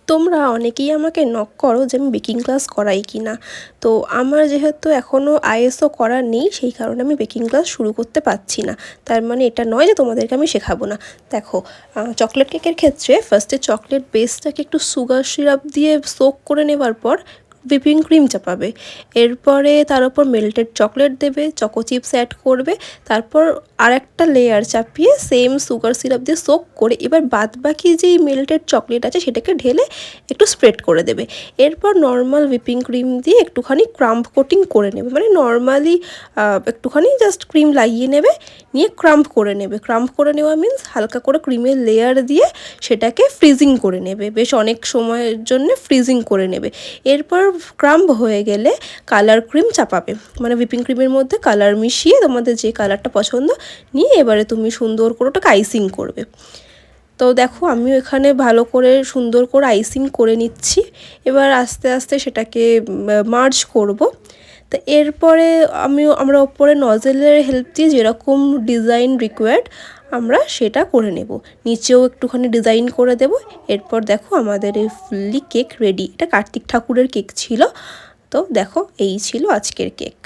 তোমরা অনেকেই আমাকে নক করো যে আমি বেকিং ক্লাস করাই কি না। তো আমার যেহেতু এখনও আইএসও করা নেই, সেই কারণে আমি বেকিং ক্লাস শুরু করতে পারছি না। তার মানে এটা নয় যে তোমাদেরকে আমি শেখাবো না। দেখো, চকলেট কেকের ক্ষেত্রে ফার্স্টে চকলেট বেসটাকে একটু সুগার সিরাপ দিয়ে সোক করে নেবার পর হুইপিং ক্রিম চাপাবে। এরপরে তার উপর মেল্টেড চকলেট দেবে, চকো চিপস অ্যাড করবে, তারপর আরেকটা লেয়ার চাপিয়ে সেম সুগার সিরাপ দিয়ে সোক করে এবার বাদবাকি যেই মেল্টেড চকলেট আছে সেটাকে ঢেলে একটু স্প্রেড করে দেবে। এরপর নর্মাল হুইপিং ক্রিম দিয়ে একটুখানি ক্রাম্প কোটিং করে নেবে, মানে নর্মালি একটুখানি জাস্ট ক্রিম লাগিয়ে নেবে, নিয়ে ক্রাম্প করে নেবে। ক্রাম্প করে নেওয়া মিন্স হালকা করে ক্রিমের লেয়ার দিয়ে সেটাকে ফ্রিজিং করে নেবে, বেশ অনেক সময়ের জন্য ফ্রিজিং করে নেবে। এরপর ক্রাম্প হয়ে গেলে কালার ক্রিম চাপাবে, মানে হুইপিং ক্রিমের মধ্যে কালার মিশিয়ে তোমাদের যে কালারটা পছন্দ নিয়ে এবারে তুমি সুন্দর করে ওটাকে আইসিং করবে। তো দেখো আমিও এখানে ভালো করে সুন্দর করে আইসিং করে নিচ্ছি। এবার আস্তে আস্তে সেটাকে মার্জ করব। তো এরপরে আমরা ওপরে নজেলের হেল্প দিয়ে যেরকম ডিজাইন রিকোয়ার্ড আমরা সেটা করে নেব, নিচেও একটুখানি ডিজাইন করে দেব। এরপর দেখো আমাদের এই ফুললি কেক রেডি। এটা কার্তিক ঠাকুরের কেক ছিল। তো দেখো এই ছিল আজকের কেক।